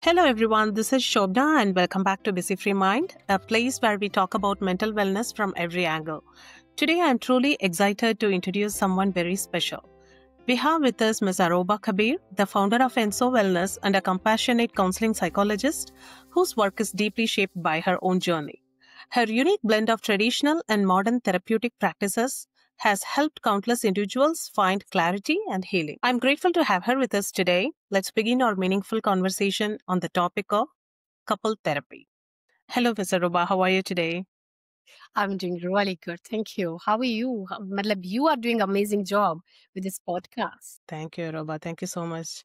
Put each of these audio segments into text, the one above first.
Hello everyone, this is Shobana and welcome back to Busy Free Mind, a place where we talk about mental wellness from every angle. Today I am truly excited to introduce someone very special. We have with us Ms. Arouba Kabir, the founder of Enso Wellness and a compassionate counseling psychologist whose work is deeply shaped by her own journey. Her unique blend of traditional and modern therapeutic practices has helped countless individuals find clarity and healing. I'm grateful to have her with us today. Let's begin our meaningful conversation on the topic of couple therapy. Hello, Ms. Arouba. How are you today? I'm doing really good. Thank you. How are you? Matlab, you are doing amazing job with this podcast. Thank you, Arouba. Thank you so much.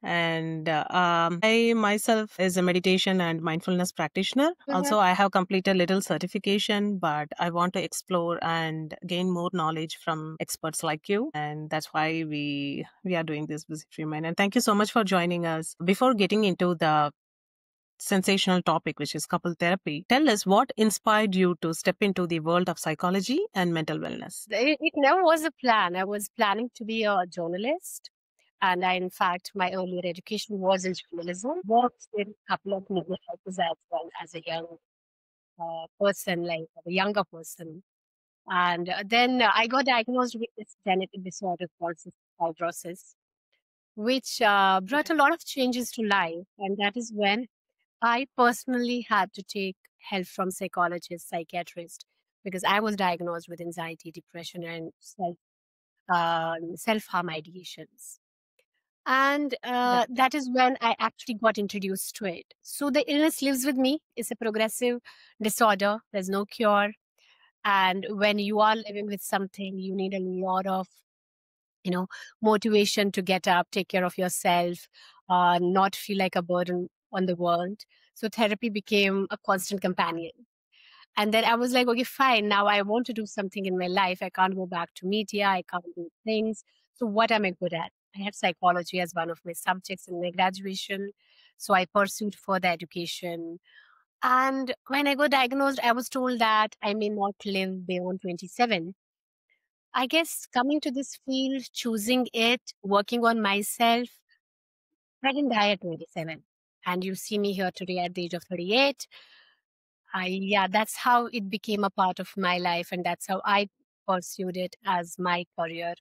And I myself is a meditation and mindfulness practitioner. Also, I have completed little certification, but I want to explore and gain more knowledge from experts like you. And that's why we are doing this Busy Free Mind. And thank you so much for joining us. Before getting into the sensational topic, which is couple therapy, tell us what inspired you to step into the world of psychology and mental wellness. It never was a plan. I was planning to be a journalist. And in fact, my earlier education was in journalism. Worked with a couple of media houses as well as a young person, like a younger person. And then I got diagnosed with this genetic disorder called cystic fibrosis, which brought a lot of changes to life. And that is when I personally had to take help from psychologists, psychiatrists, because I was diagnosed with anxiety, depression, and self harm ideations. And that is when I actually got introduced to it. So the illness lives with me. It's a progressive disorder. There's no cure. And when you are living with something, you need a lot of motivation to get up, take care of yourself, not feel like a burden on the world. So therapy became a constant companion. And then I was like, okay, fine. Now I want to do something in my life. I can't go back to media. I can't do things. So what am I good at? I had psychology as one of my subjects in my graduation. So I pursued further education. And when I got diagnosed, I was told that I may not live beyond 27. I guess coming to this field, choosing it, working on myself, I didn't die at 27. And you see me here today at the age of 38. That's how it became a part of my life. And that's how I pursued it as my career.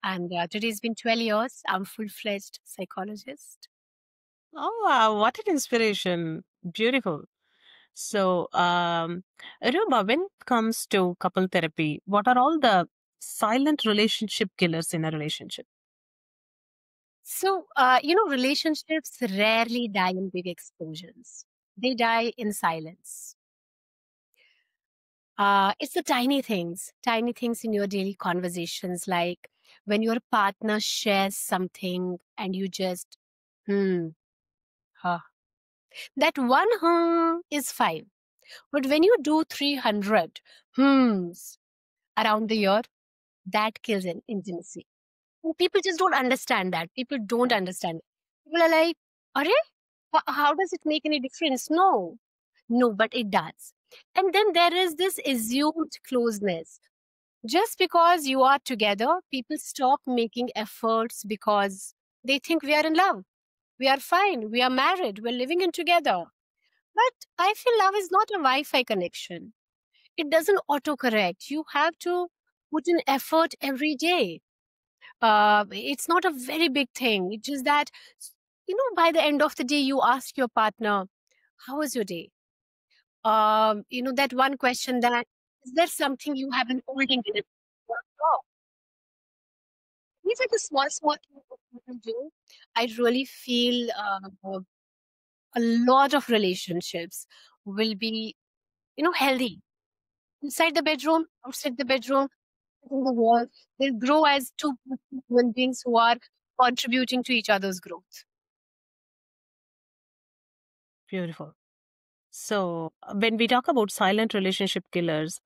And today it's been 12 years. I'm full-fledged psychologist. Oh, wow. What an inspiration. Beautiful. So, Ruba, when it comes to couple therapy, what are all the silent relationship killers in a relationship? So, relationships rarely die in big explosions. They die in silence. It's the tiny things in your daily conversations, like when your partner shares something and you just, hmm, huh. That one is fine. But when you do 300 hmms around the year, that kills an intimacy. And people just don't understand that. People don't understand. People are like, Are, how does it make any difference? No, but it does. And then there is this assumed closeness. Just because you are together, people stop making efforts because they think we are in love. We are fine. We are married. We're living in together. But I feel love is not a Wi Fi connection. It doesn't autocorrect. You have to put in effort every day. It's not a very big thing. It's just that, by the end of the day, you ask your partner, how was your day? That one question that, is there something you have been holding in it? Oh, these are the small things that people do. I really feel a lot of relationships will be, healthy. Inside the bedroom, outside the bedroom, in the wall, they'll grow as two human beings who are contributing to each other's growth. Beautiful. So, when we talk about silent relationship killers,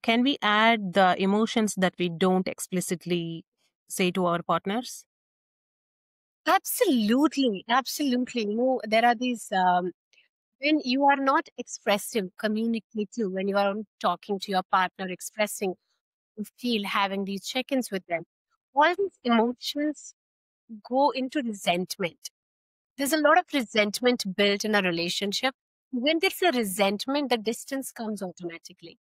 can we add the emotions that we don't explicitly say to our partners? Absolutely, absolutely. There are these when you are not expressive, communicative, when you are talking to your partner, expressing, you feel, having these check-ins with them, all these emotions go into resentment. There's a lot of resentment built in a relationship. When there's a resentment, the distance comes automatically.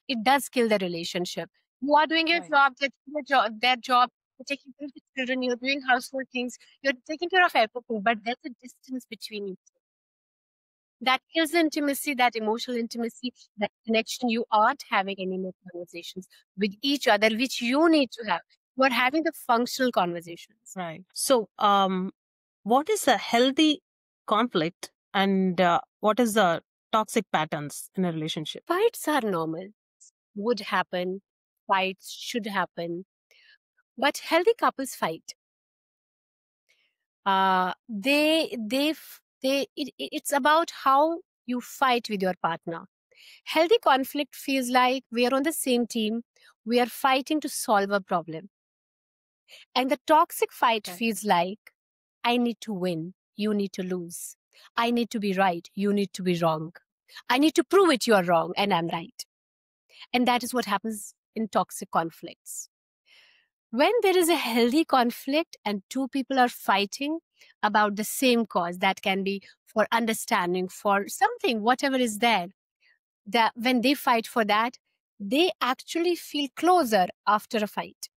It does kill the relationship. You are doing your Right. job, their job, you're taking care of the children, you're doing household things, you're taking care of everything, but there's a distance between you. That kills the intimacy, that emotional intimacy, that connection. You aren't having any more conversations with each other, which you need to have. You are having the functional conversations. Right. So, what is a healthy conflict and what is the toxic patterns in a relationship? Fights are normal, would happen, fights should happen, but healthy couples fight. It's about how you fight with your partner. Healthy conflict feels like we are on the same team, we are fighting to solve a problem. And the toxic fight Okay. feels like I need to win, you need to lose. I need to be right, you need to be wrong. I need to prove it you're wrong and I'm right. And that is what happens in toxic conflicts. When there is a healthy conflict and two people are fighting about the same cause, that can be for understanding, for something, whatever is there, that when they fight for that, they actually feel closer after a fight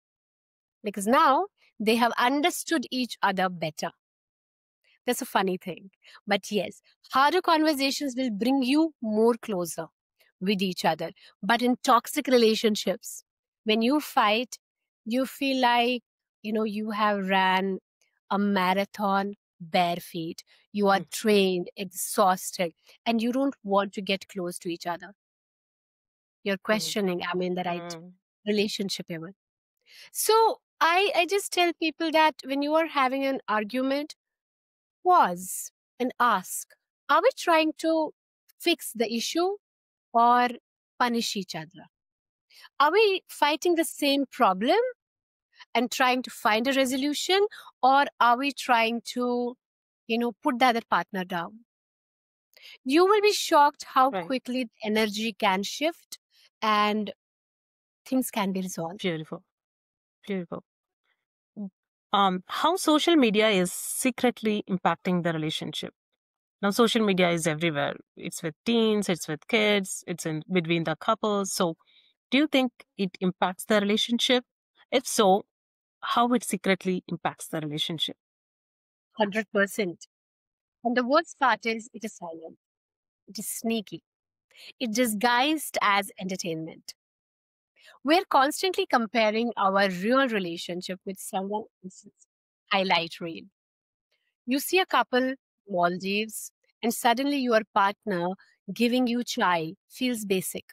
because now they have understood each other better. That's a funny thing. But yes, harder conversations will bring you more closer with each other. But in toxic relationships, when you fight, you feel like, you have ran a marathon bare feet. You are trained, exhausted, and you don't want to get close to each other. You're questioning, am I in the right Mm. relationship even? So I just tell people that when you are having an argument, pause and ask, are we trying to fix the issue or punish each other? Are we fighting the same problem and trying to find a resolution, or are we trying to, put the other partner down? You will be shocked how Right. quickly energy can shift and things can be resolved. Beautiful. Beautiful. How social media is secretly impacting the relationship. Now, social media is everywhere. It's with teens, it's with kids, it's in between the couples. So, do you think it impacts the relationship? If so, how it secretly impacts the relationship? 100%. And the worst part is it is silent. It is sneaky. It disguised as entertainment. We're constantly comparing our real relationship with someone else's highlight reel. You see a couple, Maldives, and suddenly your partner giving you chai feels basic.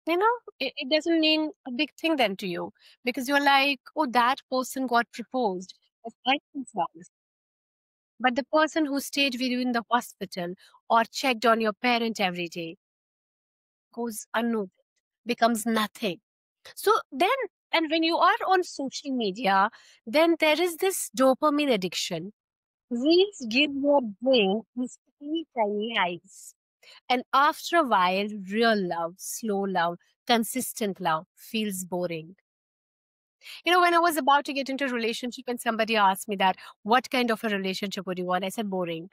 It doesn't mean a big thing then to you because you're like, oh, that person got proposed. That's exercise. But the person who stayed with you in the hospital or checked on your parent every day goes unnoticed, becomes nothing. So then, and when you are on social media, then there is this dopamine addiction. Reels give your brain these teeny tiny highs. And after a while, real love, slow love, consistent love feels boring. When I was about to get into a relationship and somebody asked me that, what kind of a relationship would you want? I said, boring.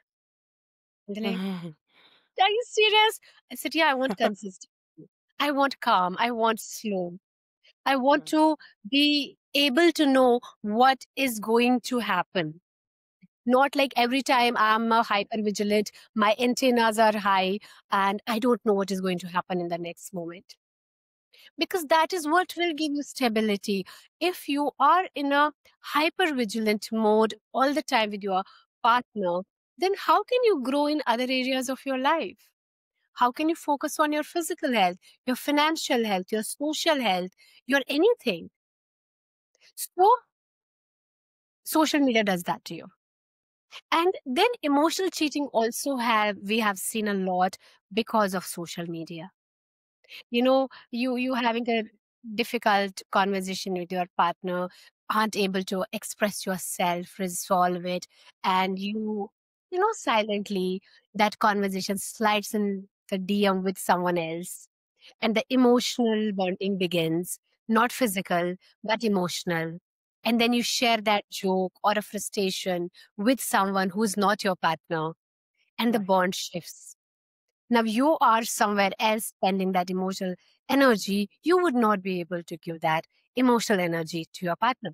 And they're like, are you serious? I said, yeah, I want consistency. I want calm. I want slow. I want to be able to know what is going to happen. Not like every time I'm hyper vigilant, my antennas are high, and I don't know what is going to happen in the next moment. Because that is what will give you stability. If you are in a hyper vigilant mode all the time with your partner, then how can you grow in other areas of your life? How can you focus on your physical health, your financial health, your social health, your anything? So, social media does that to you. And then emotional cheating also we have seen a lot because of social media. You having a difficult conversation with your partner, aren't able to express yourself, resolve it, and silently that conversation slides in the DM with someone else, and the emotional bonding begins, not physical but emotional. and then you share that joke or a frustration with someone who's not your partner, and the Right. bond shifts. Now you are somewhere else spending that emotional energy. You would not be able to give that emotional energy to your partner.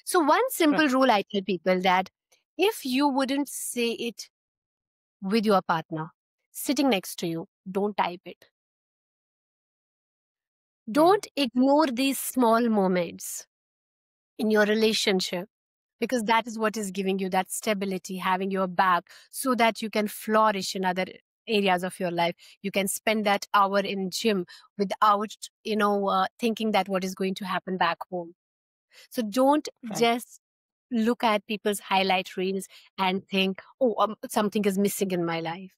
So, one Right. simple rule I tell people that if you wouldn't say it with your partner sitting next to you, don't type it. Mm. Don't ignore these small moments in your relationship, because that is what is giving you that stability, having your back so that you can flourish in other areas of your life. You can spend that hour in gym without thinking that what is going to happen back home. So don't Right. just look at people's highlight reels and think, oh, something is missing in my life.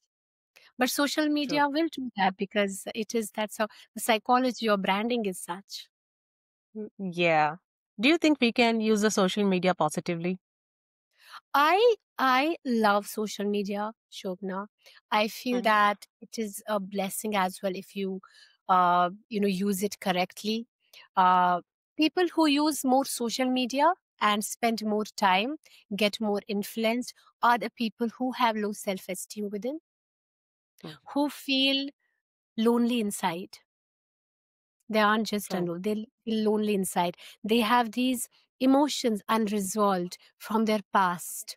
But social True. media will do that because that's how the psychology or branding is such. Yeah. Do you think we can use the social media positively? I love social media, Shobna. I feel Mm. that it is a blessing as well if you use it correctly. Uh, People who use more social media and spend more time, get more influenced, are the people who have low self-esteem within, Mm. who feel lonely inside. They aren't just Right. alone; they feel lonely inside. They have these emotions unresolved from their past,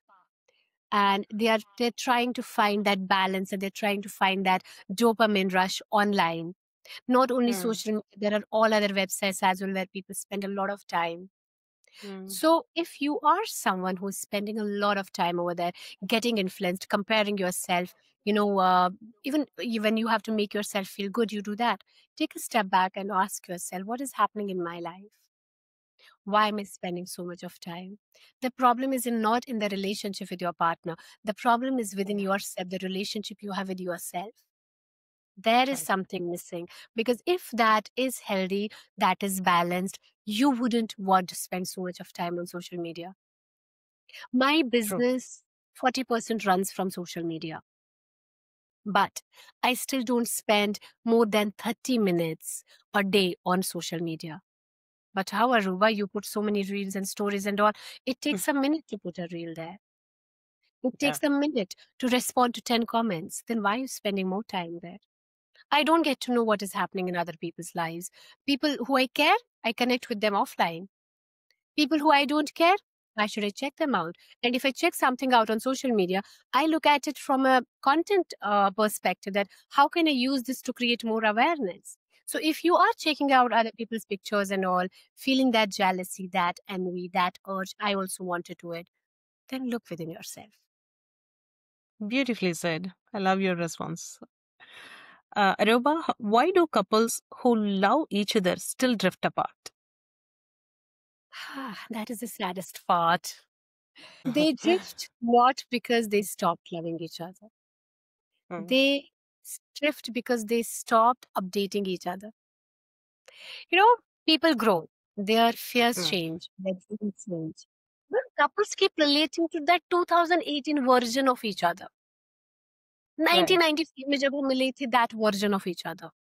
and they're trying to find that balance, and they're trying to find that dopamine rush online. Not only Mm. social media, there are all other websites as well where people spend a lot of time. Mm. So if you are someone who's spending a lot of time over there, getting influenced, comparing yourself, even when you have to make yourself feel good, you do that. Take a step back and ask yourself, what is happening in my life? Why am I spending so much of time? The problem is not in the relationship with your partner. The problem is within Yeah. yourself, the relationship you have with yourself. There is Right. something missing, because if that is healthy, that is balanced, you wouldn't want to spend so much of time on social media. My True. business, 40% runs from social media, but I still don't spend more than 30 minutes a day on social media. But how, Aruba, you put so many reels and stories and all, it Mm. takes a minute to put a reel there. It Yeah. takes a minute to respond to 10 comments. Then why are you spending more time there? I don't get to know what is happening in other people's lives. People who I care, I connect with them offline. People who I don't care, why should I check them out? And if I check something out on social media, I look at it from a content perspective, that how can I use this to create more awareness? So if you are checking out other people's pictures and all, feeling that jealousy, that envy, that urge, I also want to do it, then look within yourself. Beautifully said. I love your response. Aruba, why do couples who love each other still drift apart? That is the saddest part. They drift not because they stopped loving each other. Mm. They drift because they stopped updating each other. You know, people grow, their fears Mm. change, their dreams change. But couples keep relating to that 2018 version of each other. Right. 1993 में जब वो मिले थे, that version of each other.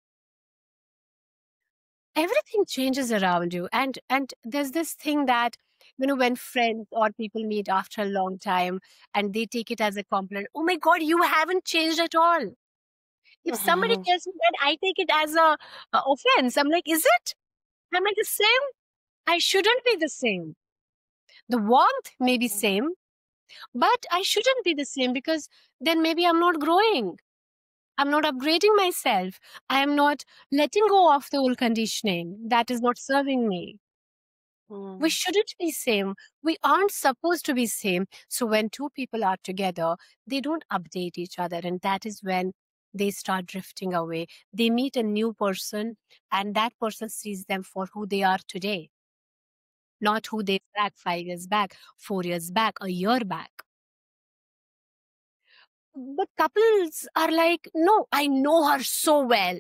Everything changes around you, and there's this thing that when friends or people meet after a long time and they take it as a compliment. Oh my God, you haven't changed at all. If somebody tells me that, I take it as a offense. I'm like, is it? Am I the same? I shouldn't be the same. The warmth may be same, but I shouldn't be the same, because then maybe I'm not growing. I'm not upgrading myself. I am not letting go of the old conditioning that is not serving me. We Mm. shouldn't be same. We aren't supposed to be same. So when two people are together, they don't update each other, and that is when they start drifting away. They meet a new person, and that person sees them for who they are today, not who they were back 5 years back, 4 years back, a year back. But couples are like, no, I know her so well.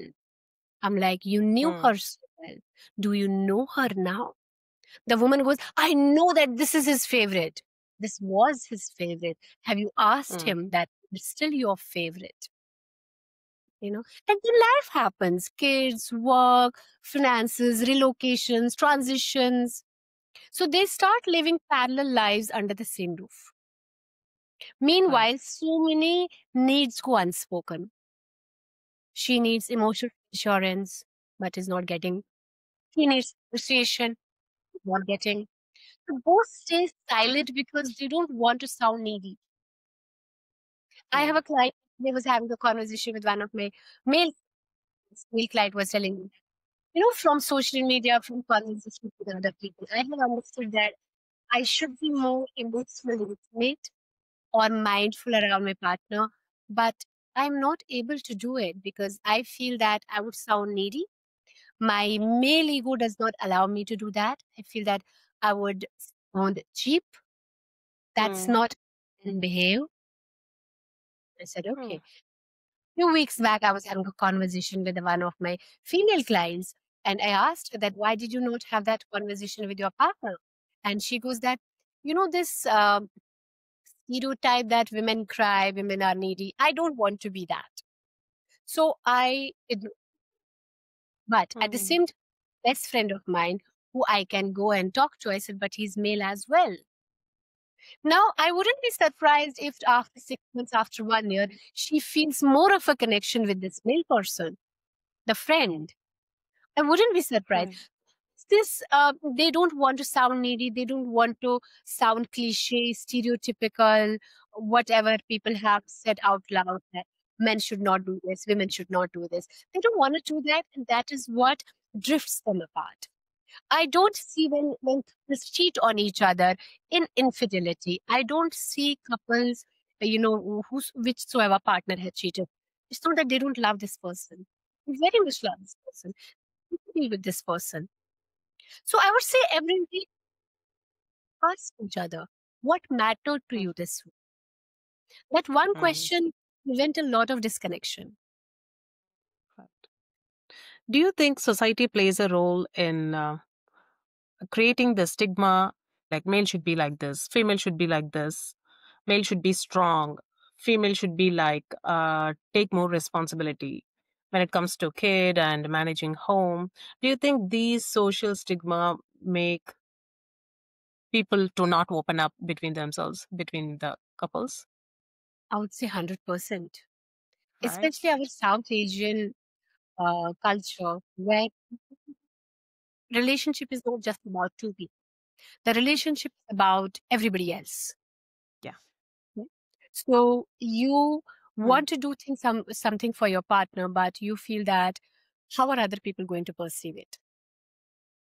I'm like, you knew Mm. her so well. Do you know her now? The woman goes, I know that this is his favorite. This was his favorite. Have you asked Mm. him that it's still your favorite? And then life happens, kids, work, finances, relocations, transitions. So they start living parallel lives under the same roof. Right. Meanwhile, so many needs go unspoken. She needs emotional insurance, but is not getting. He needs appreciation, not getting. So both stay silent because they don't want to sound needy. I have Hmm. a client, they was having a conversation with one of my male, male client was telling me, from social media, from conversations with other people, I have understood that I should be more emotionally intimate or mindful around my partner, but I'm not able to do it because I feel that I would sound needy. My male ego does not allow me to do that. I feel that I would sound cheap. That's Hmm. not in behave. I said, Hmm. okay. Few weeks back, I was having a conversation with one of my female clients, and I asked her that why did you not have that conversation with your partner? And she goes that, this stereotype that women cry, women are needy. I don't want to be that. So but at the Hmm. same time, best friend of mine who I can go and talk to, I said, but he's male as well. Now, I wouldn't be surprised if after 6 months, after 1 year, she feels more of a connection with this male person, the friend. I wouldn't be surprised. Right. This, they don't want to sound needy. They don't want to sound cliche, stereotypical, whatever people have said out loud that men should not do this, women should not do this. They don't want to do that. And that is what drifts them apart. I don't see when couples cheat on each other in infidelity. I don't see couples, whichsoever partner has cheated. It's not that they don't love this person. They very much love this person. They be with this person. So I would say every week ask each other what mattered to Hmm. you this week. That one Hmm. question prevent a lot of disconnection. Right. Do you think society plays a role in creating the stigma, like male should be like this, female should be like this, male should be strong, female should be like take more responsibility when it comes to kid and managing home? Do you think these social stigma make people to not open up between themselves, between the couples? I would say 100%. Right. Especially our South Asian culture where relationship is not just about two people. The relationship is about everybody else. Yeah. Yeah. So you Hmm. want to do something for your partner, but you feel that how are other people going to perceive it?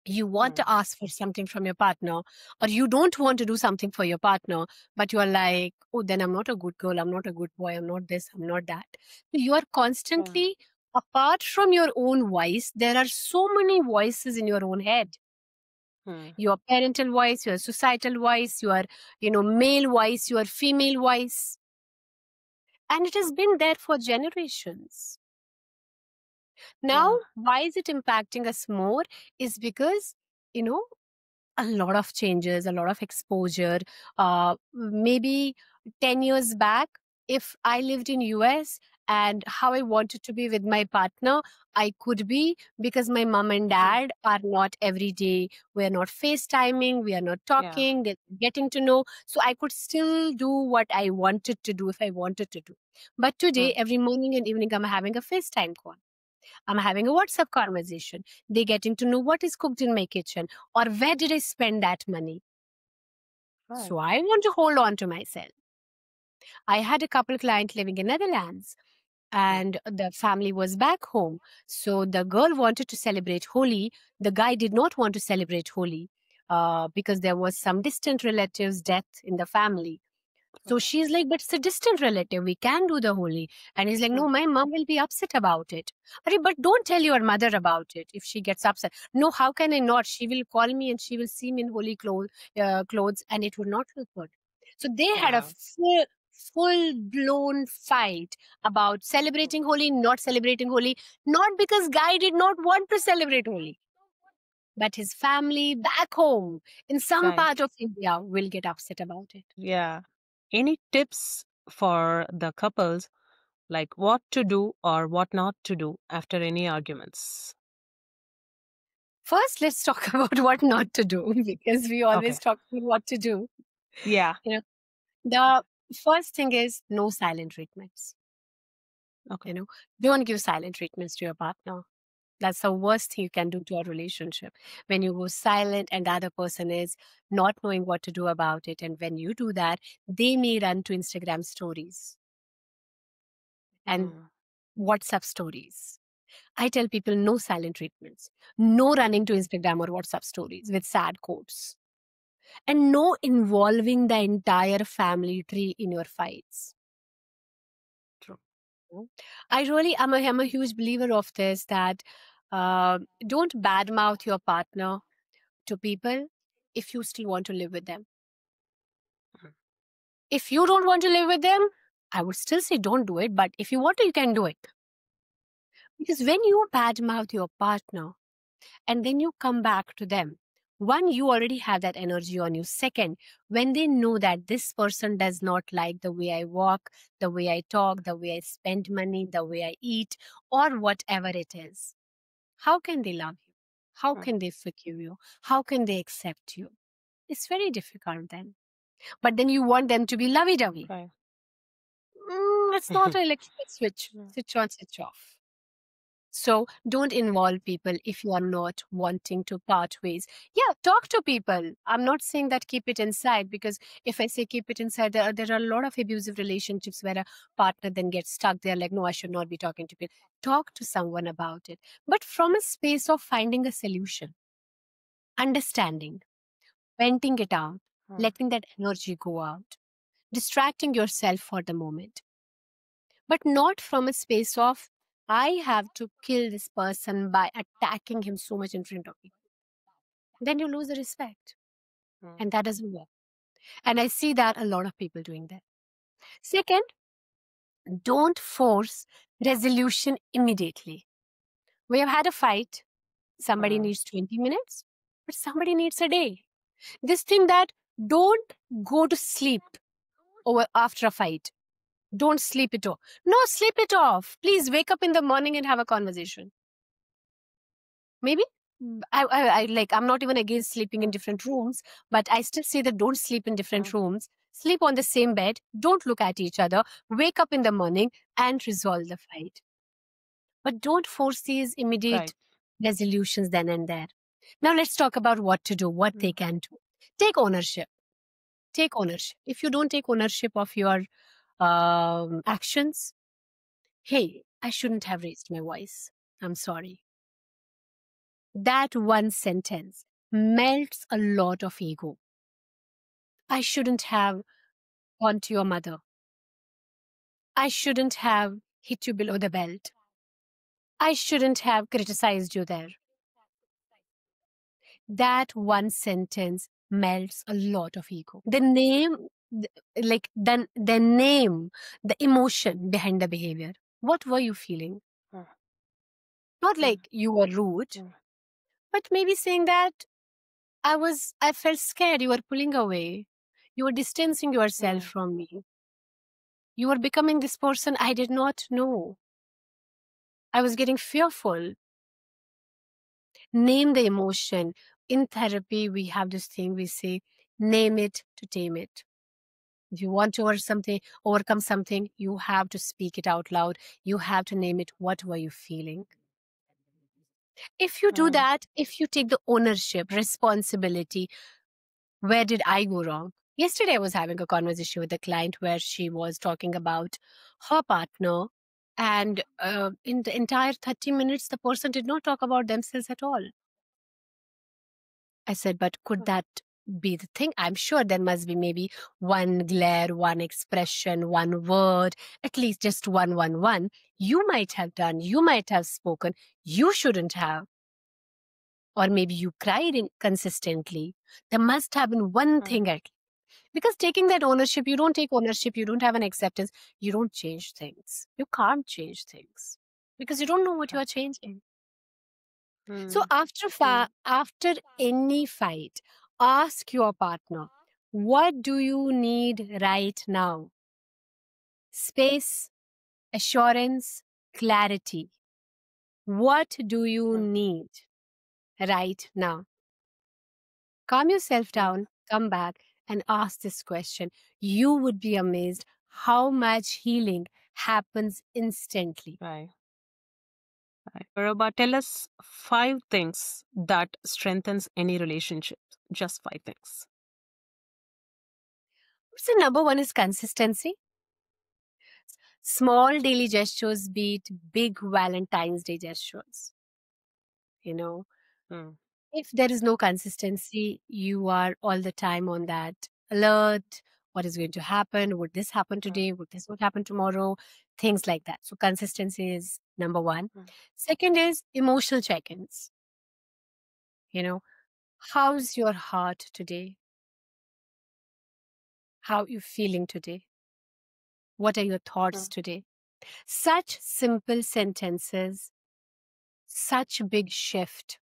You want Hmm. to ask for something from your partner, or you don't want to do something for your partner, but you are like, oh, then I'm not a good girl, I'm not a good boy, I'm not this, I'm not that. So you are Yeah. constantly, apart from your own voice, there are so many voices in your own head. Hmm. Your parental voice, your societal voice, your male voice, your female voice, and it has been there for generations. Now Yeah. why is it impacting us more is because you know a lot of changes, a lot of exposure. Maybe 10 years back, if I lived in US and how I wanted to be with my partner, I could be because my mom and Hmm. dad are not every day. We are not FaceTiming, we are not Yeah. talking, they're getting to know. So I could still do what I wanted to do if I wanted to do. But today, Hmm. every morning and evening, I'm having a FaceTime call. I'm having a WhatsApp conversation. They're getting to know what is cooked in my kitchen or where did I spend that money. Right. So I want to hold on to myself. I had a couple client living in Netherlands Hmm. and the family was back home. So the girl wanted to celebrate Holi. The guy did not want to celebrate Holi because there was some distant relative's death in the family. So Okay. she's like, but it's a distant relative. We can do the holy. And he's like, Hmm. no, my mom will be upset about it. But don't tell your mother about it if she gets upset. No, how can I not? She will call me and she will see me in holy clothes and it will not look good. So they had a Wow. full blown fight about celebrating Holi, not celebrating Holi, not because guy did not want to celebrate Holi, but his family back home in some Right. part of India will get upset about it. Yeah. Any tips for the couples, like what to do or what not to do after any arguments? First, let's talk about what not to do, because we always Okay. talk about what to do. Yeah. You know, the first thing is no silent treatments. Okay. You know, don't give silent treatments to your partner. That's the worst thing you can do to a relationship. When you go silent and the other person is not knowing what to do about it. And when you do that, they may run to Instagram stories and Mm. WhatsApp stories. I tell people no silent treatments, no running to Instagram or WhatsApp stories with sad quotes, and no involving the entire family tree in your fights. True. No. I'm a huge believer of this, that don't badmouth your partner to people if you still want to live with them. Mm. If you don't want to live with them, I would still say don't do it. But if you want to, you can do it. Because when you badmouth your partner and then you come back to them, one, you already have that energy on you. Second, when they know that this person does not like the way I walk, the way I talk, the way I spend money, the way I eat, or whatever it is, how can they love you? How Mm. can they forgive you? How can they accept you? It's very difficult then. But then you want them to be lovey dovey. Right. It's not an electrical switch, Mm. switch on, switch off. So don't involve people if you are not wanting to part ways. Yeah, talk to people. I'm not saying that keep it inside, because if I say keep it inside, there are a lot of abusive relationships where a partner then gets stuck. They're like, no, I should not be talking to people. Talk to someone about it, but from a space of finding a solution, understanding, venting it out, Mm. letting that energy go out, distracting yourself for the moment, but not from a space of, I have to kill this person by attacking him so much in front of me. Then you lose the respect. Mm. And that doesn't work. And I see that a lot of people doing that. Second, don't force resolution immediately. We have had a fight. Somebody Mm. needs 20 minutes, but somebody needs a day. This thing that don't go to sleep over after a fight. Don't sleep it off. No, sleep it off. Please wake up in the morning and have a conversation. Maybe I'm not even against sleeping in Mm. different rooms, but I still say that don't sleep in different Mm. rooms. Sleep on the same bed. Don't look at each other. Wake up in the morning and resolve the fight. But don't force these immediate Right. resolutions then and there. Now let's talk about what to do, what they Mm. can do. Take ownership. Take ownership. If you don't take ownership of your actions, hey, I shouldn't have raised my voice. I'm sorry. That one sentence melts a lot of ego. I shouldn't have gone to your mother. I shouldn't have hit you below the belt. I shouldn't have criticized you there. That one sentence melts a lot of ego. The name, the name, the emotion behind the behavior. What were you feeling? Mm. Not Mm. like you were rude, Mm. but maybe saying that I felt scared. You were pulling away. You were distancing yourself Mm. from me. You were becoming this person I did not know. I was getting fearful. Name the emotion. In therapy, we have this thing we say, name it to tame it. If you want to overcome something, you have to speak it out loud. You have to name it. What were you feeling? If you do Mm. that, if you take the ownership, responsibility, where did I go wrong? Yesterday, I was having a conversation with a client where she was talking about her partner. And in the entire 30 minutes, the person did not talk about themselves at all. I said, but could that be the thing? I'm sure there must be maybe one glare, one expression, one word, at least just one. You might have done, you might have spoken, you shouldn't have. Or maybe you cried consistently. There must have been one Mm. thing because taking that ownership, you don't take ownership, you don't have an acceptance, you don't change things. You can't change things because you don't know what you Right. are changing. So Mm. after Mm. after any fight, ask your partner, what do you need right now? Space, assurance, clarity. What do you Mm. need? right now. Calm yourself Mm. down, come back, and ask this question. You would be amazed how much healing happens instantly. Right. Right. Aruba, tell us 5 things that strengthens any relationship. Just 5 things. So, number one is consistency. Small daily gestures beat big Valentine's Day gestures. You know, Mm. if there is no consistency, you are all the time on that alert. What is going to happen? Would this happen Mm. today? Would this not happen tomorrow? Things like that. So, consistency is number one. Mm. Second is emotional check ins. You know, how's your heart today? How you feeling today? What are your thoughts Mm. today? Such simple sentences, such big shift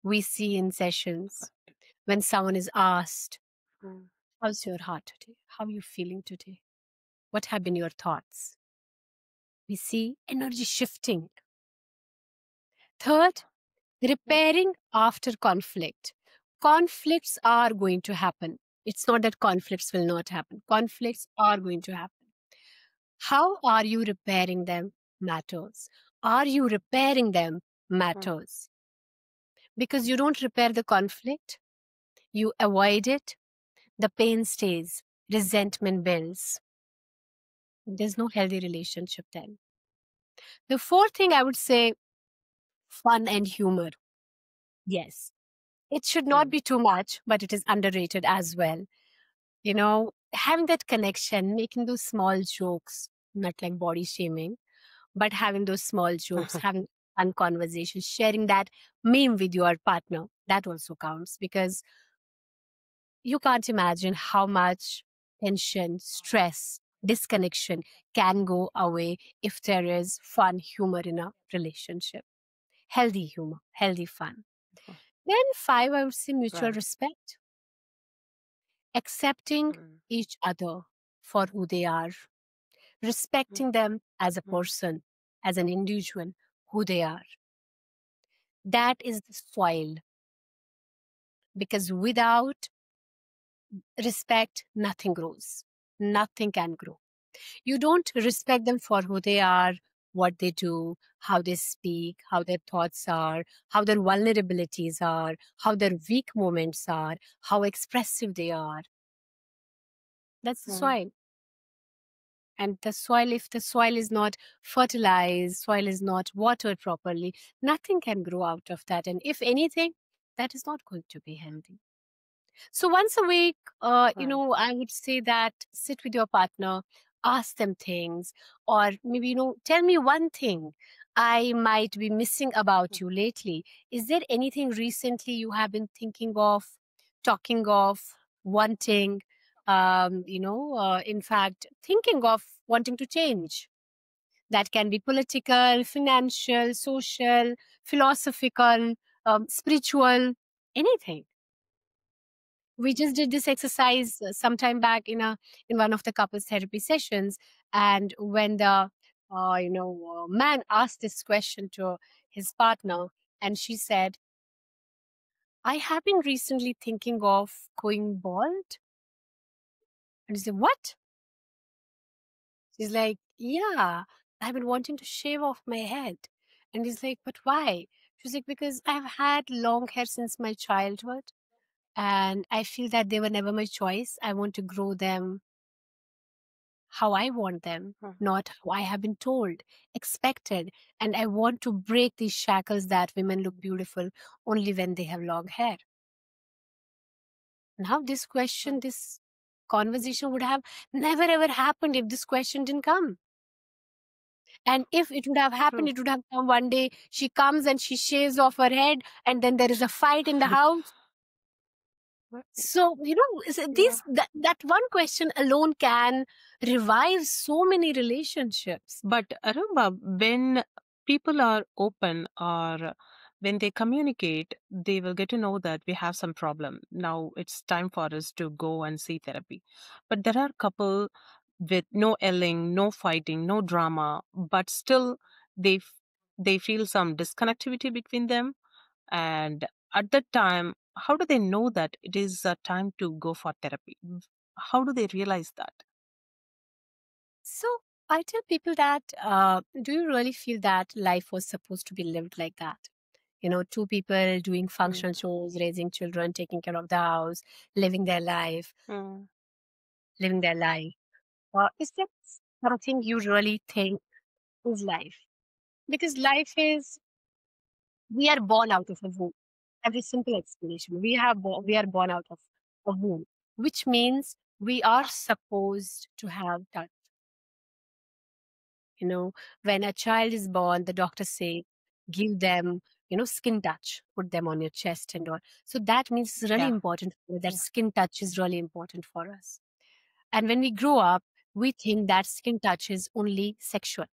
we see in sessions when someone is asked, Mm. how's your heart today? How are you feeling today? What have been your thoughts? We see energy shifting. Third, Mm. repairing after conflict. Conflicts are going to happen. It's not that conflicts will not happen. Conflicts are going to happen. How are you repairing them matters. Are you repairing them Mm. matters. Because you don't repair the conflict, you avoid it, the pain stays, resentment builds. There's no healthy relationship then. The fourth thing I would say, fun and humor. Yes, it should not Mm. be too much, but it is underrated as well. You know, having that connection, making those small jokes, not like body shaming, but having those small jokes, having fun conversations, sharing that meme with your partner, that also counts because you can't imagine how much tension, stress, disconnection can go away if there is fun, humor in a relationship. Healthy humor, healthy fun. Then, five, I would say mutual Right. respect, accepting Mm. each other for who they are, Mm. respecting them as a Mm. person, as an individual, who they are. That is the soil because without respect, nothing grows. Nothing can grow. You don't respect them for who they are, what they do, how they speak, how their thoughts are, how their vulnerabilities are, how their weak moments are, how expressive they are. That's the Mm. soil. And the soil, if the soil is not fertilized, soil is not watered properly, nothing can grow out of that. And if anything, that is not going to be healthy. So once a week, Right. I would say that sit with your partner, ask them things, or maybe, tell me one thing I might be missing about Mm. you lately. Is there anything recently you have been thinking of, talking of, wanting, in fact, thinking of wanting to change? That can be political, financial, social, philosophical, spiritual, anything. We just did this exercise some time back in one of the couples therapy sessions, and when the man asked this question to his partner, and she said, I have been recently thinking of going bald. And he said, what? She's like, yeah, I've been wanting to shave off my head. And he's like, but why? She's like, because I've had long hair since my childhood, and I feel that they were never my choice. I want to grow them how I want them, Mm. not how I have been told, expected. And I want to break these shackles that women look beautiful only when they have long hair. Now, Mm. this conversation would have never ever happened if this question didn't come. And if it would have happened, True. it would have come one day. She comes and she shaves off her head, and then there is a fight in the house. Well, So, yeah. that one question alone can revive so many relationships. But Arumba, when people are open or when they communicate, they will get to know that we have some problem. Now it's time for us to go and see therapy. But there are couple with no yelling, no fighting, no drama, but still they f- they feel some disconnectivity between them, And at that time, how do they know that it is a time to go for therapy? How do they realize that? So I tell people that, do you really feel that life was supposed to be lived like that? Two people doing Mm. functional chores, raising children, taking care of the house, living their life, Mm. living their life. Is that something you really think is life? Because life is, we are born out of a womb. Every simple explanation. We are born out of a womb, which means we are supposed to have that. When a child is born, the doctors say, give them, skin touch, put them on your chest and all. So that means it's really Yeah. important. That Yeah. skin touch is really important for us. And when we grow up, we think that skin touch is only sexual,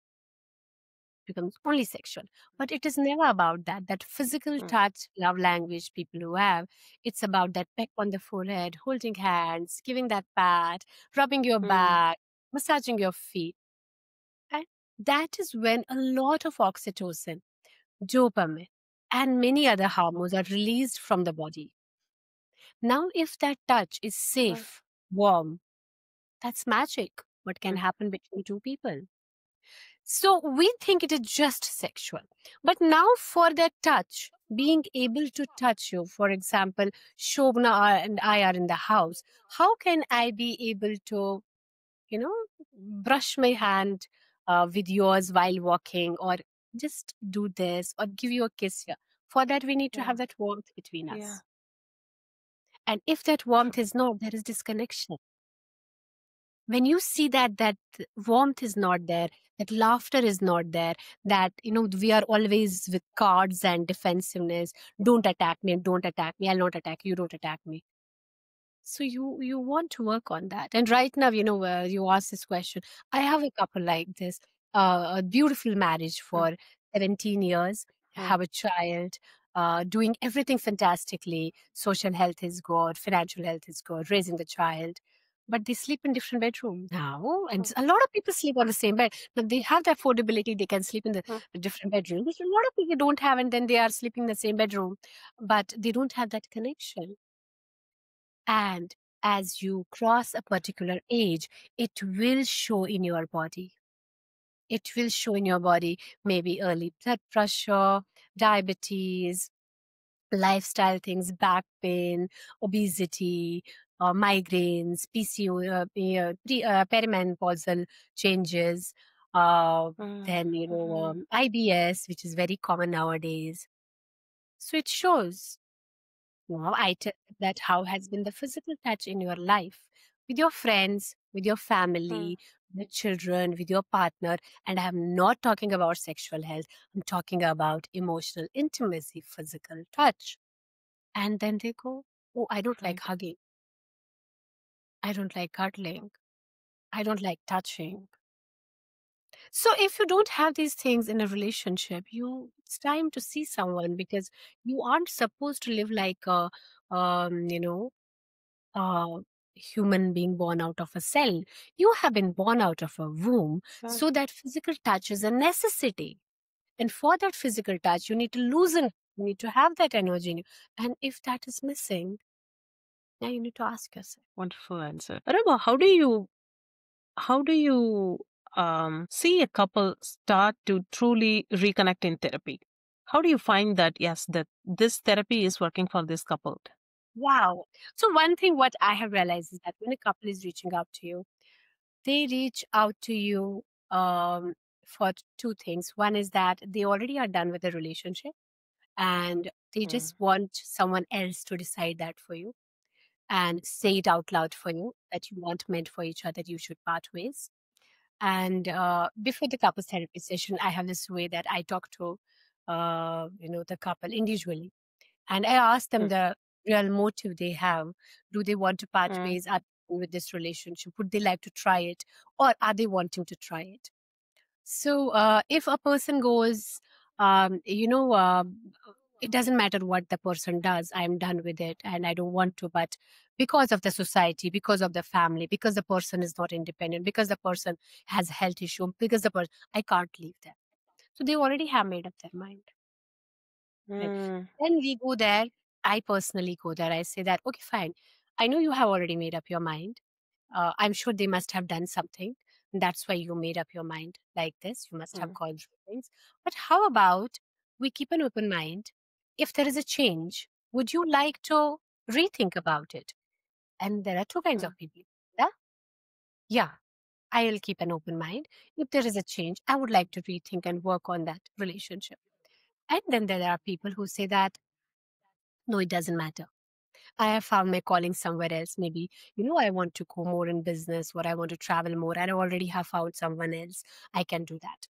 becomes only sexual. But it is never about that. That physical Mm. touch, love language people who have, it's about that peck on the forehead, holding hands, giving that pat, rubbing your Mm. back, massaging your feet. And that is when a lot of oxytocin, dopamine, and many other hormones are released from the body. Now, if that touch is Mm. safe, warm, that's magic. What can Mm. happen between two people? So we think it is just sexual. But now, for that touch, being able to touch you, for example, Shobana and I are in the house, how can I be able to, you know, brush my hand with yours while walking, or just do this, or give you a kiss here? For that, we need to Yeah. have that warmth between Yeah. us. And if that warmth is not, there is disconnection. When you see that warmth is not there, that laughter is not there, that we are always with cards and defensiveness. Don't attack me, I'll not attack you, don't attack me. So you want to work on that. And right now, you ask this question. I have a couple like this, a beautiful marriage Mm. for 17 years, Mm. have a child, doing everything fantastically. Social health is good, financial health is good, raising the child. But they sleep in different bedrooms now, and Mm. a lot of people sleep on the same bed. Now they have the affordability; they can sleep in the Mm. different bedrooms, which a lot of people don't have, and then they are sleeping in the same bedroom, but they don't have that connection. And as you cross a particular age, it will show in your body. It will show in your body, maybe early blood pressure, diabetes, lifestyle things, back pain, obesity, migraines, PCO, perimenopausal changes, uh, Mm. then, Mhm. IBS, which is very common nowadays. So it shows. Now, I tell that how has been the physical touch in your life with your friends, with your Mm. family, with children, with your partner. And I'm not talking about sexual health, I'm talking about emotional intimacy, physical touch. And then they go, oh, I don't like Right. hugging. I don't like cuddling. I don't like touching. So if you don't have these things in a relationship, it's time to see someone, because you aren't supposed to live like a, um, you know, uh, human being born out of a cell. You have been born out of a womb, Mm. so that physical touch is a necessity. And for that physical touch, you need to loosen, you need to have that energy in you. And if that is missing, now you need to ask yourself. Wonderful answer. Rama, how do you see a couple start to truly reconnect in therapy? How do you find that yes, that this therapy is working for this couple? Wow. So one thing what I have realized is that when a couple is reaching out to you, they reach out to you for two things. One is that they already are done with the relationship, and they Mm. just want someone else to decide that for you and say it out loud for you, that you want meant for each other, you should part ways. And before the couples therapy session, I have this way that I talk to the couple individually, and I ask them Mm. the real motive they have. Do they want to part Mm. ways? Are they with this relationship? Would they like to try it, or are they wanting to try it? So, if a person goes, it doesn't matter what the person does, I'm done with it and I don't want to, but because of the society, because of the family, because the person is not independent, because the person has health issue, because the person, I can't leave them. So they already have made up their mind. Mm. Then we go there. I personally go there. I say that, okay, fine. I know you have already made up your mind. I'm sure they must have done something. That's why you made up your mind like this. You must have Mm. gone through things. But how about we keep an open mind? If there is a change, would you like to rethink about it? And there are two kinds Mm. of people. Yeah, yeah, I'll keep an open mind. If there is a change, I would like to rethink and work on that relationship. And then there are people who say that, no, it doesn't matter. I have found my calling somewhere else. Maybe, I want to go more in business or I want to travel more and I already have found someone else. I can do that.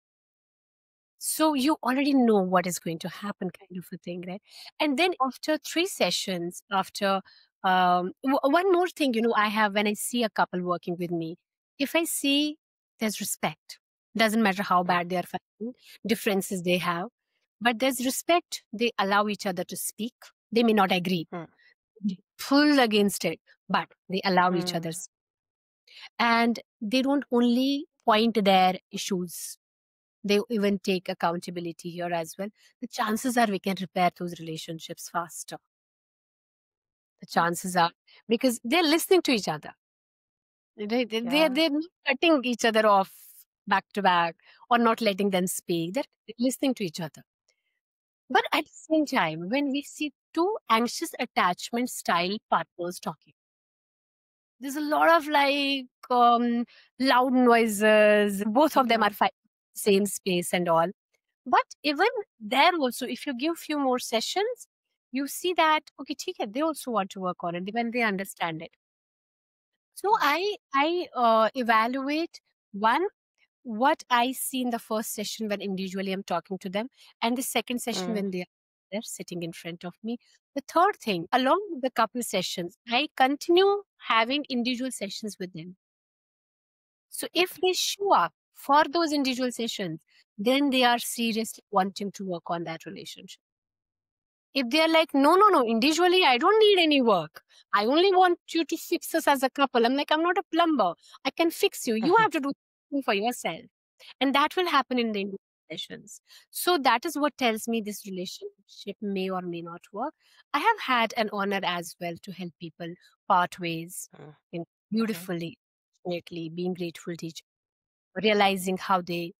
So you already know what is going to happen, kind of a thing, right? And then after 3 sessions, after one more thing, I have when I see a couple working with me, if I see there's respect, doesn't matter how Mm. bad they are fighting, differences they have, but there's respect, they allow each other to speak. They may not agree, Mm. pull against it, but they allow each Mm. other's and they don't only point their issues, they even take accountability here as well. The chances are we can repair those relationships faster. The chances are because they're listening to each other. Yeah. They're not cutting each other off back to back or not letting them speak. They're listening to each other. But at the same time, when we see two anxious attachment style partners talking, there's a lot of loud noises. Both of them are Mm. fighting same space and all. But even there also, if you give few more sessions, you see that okay, ठीक है, they also want to work on it when they understand it. So I evaluate one what I see in the first session when individually I'm talking to them, and the second session Mm. when they're sitting in front of me. The third thing, along with the couple sessions, I continue having individual sessions with them. So if they show up for those individual sessions, then they are seriously wanting to work on that relationship. If they're like, no, no, no, individually, I don't need any work. I only want you to fix us as a couple. I'm like, I'm not a plumber. I can fix you. You have to do something for yourself. And that will happen in the individual sessions. So that is what tells me this relationship may or may not work. I have had an honor as well to help people part ways Mm. Okay. beautifully, definitely being grateful to each realizing how they,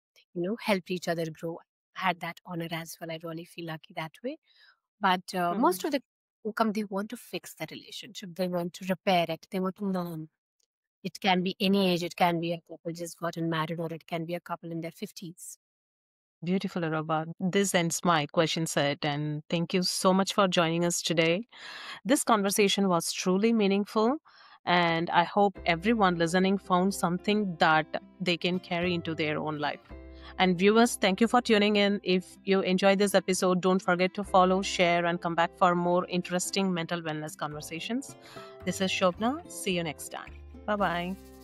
helped each other grow. I had that honor as well. I really feel lucky that way. But Mm. most of the who come, they want to fix the relationship. They want to repair it. They want to learn. It can be any age. It can be a couple just gotten married, or it can be a couple in their 50s. Beautiful, Arouba. This ends my question set, and thank you so much for joining us today. This conversation was truly meaningful, and I hope everyone listening found something that they can carry into their own life. And viewers, thank you for tuning in. If you enjoyed this episode, don't forget to follow, share, and come back for more interesting mental wellness conversations. This is Shobana. See you next time. Bye bye.